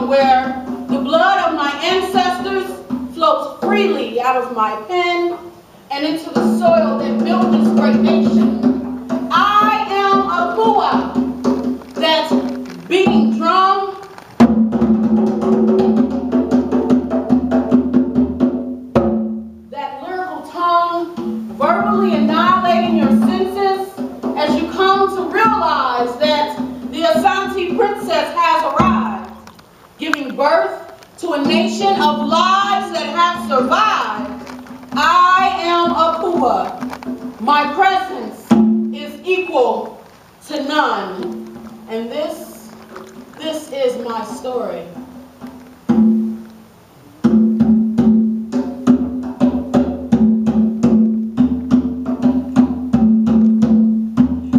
Where the blood of my ancestors flows freely out of my pen and into the soil that built this great nation. I am a Pua that's beating drum, that lyrical tongue, verbally annihilating your senses as you come to realize that the Asante princess has arrived, giving birth to a nation of lives that have survived. I am a Pua. My presence is equal to none. And this is my story.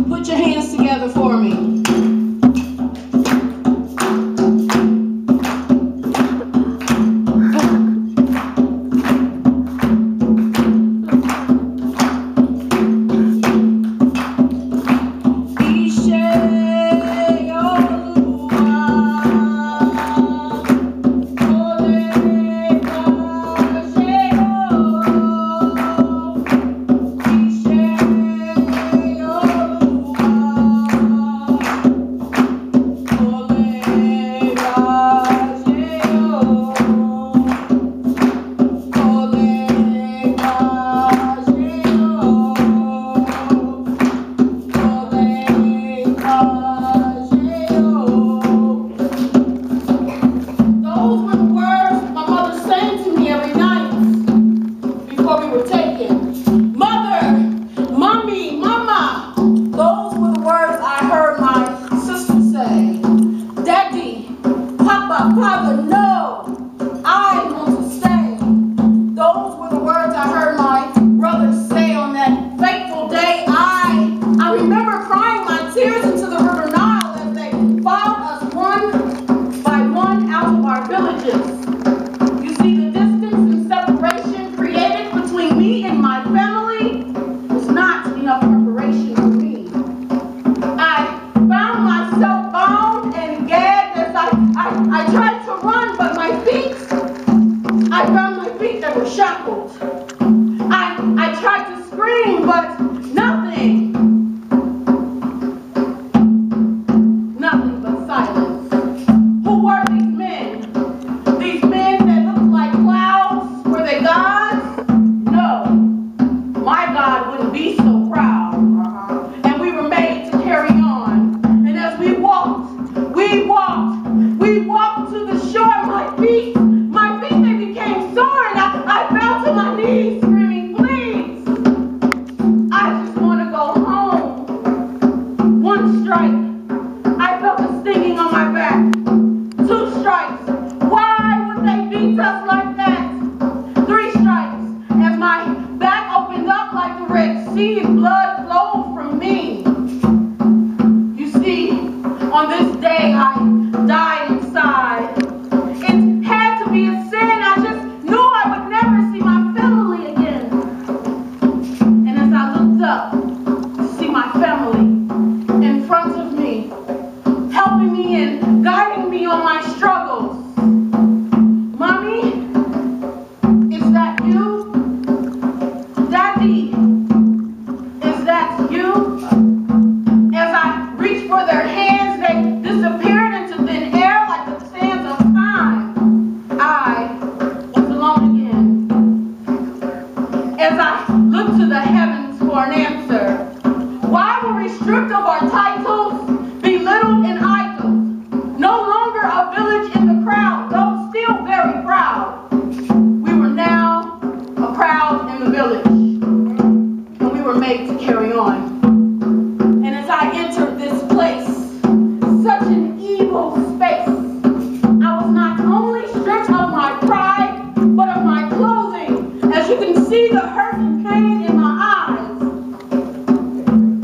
Put your hands together for me.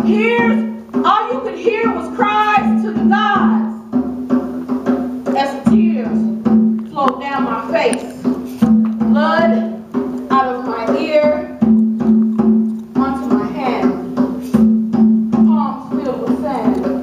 Here stand.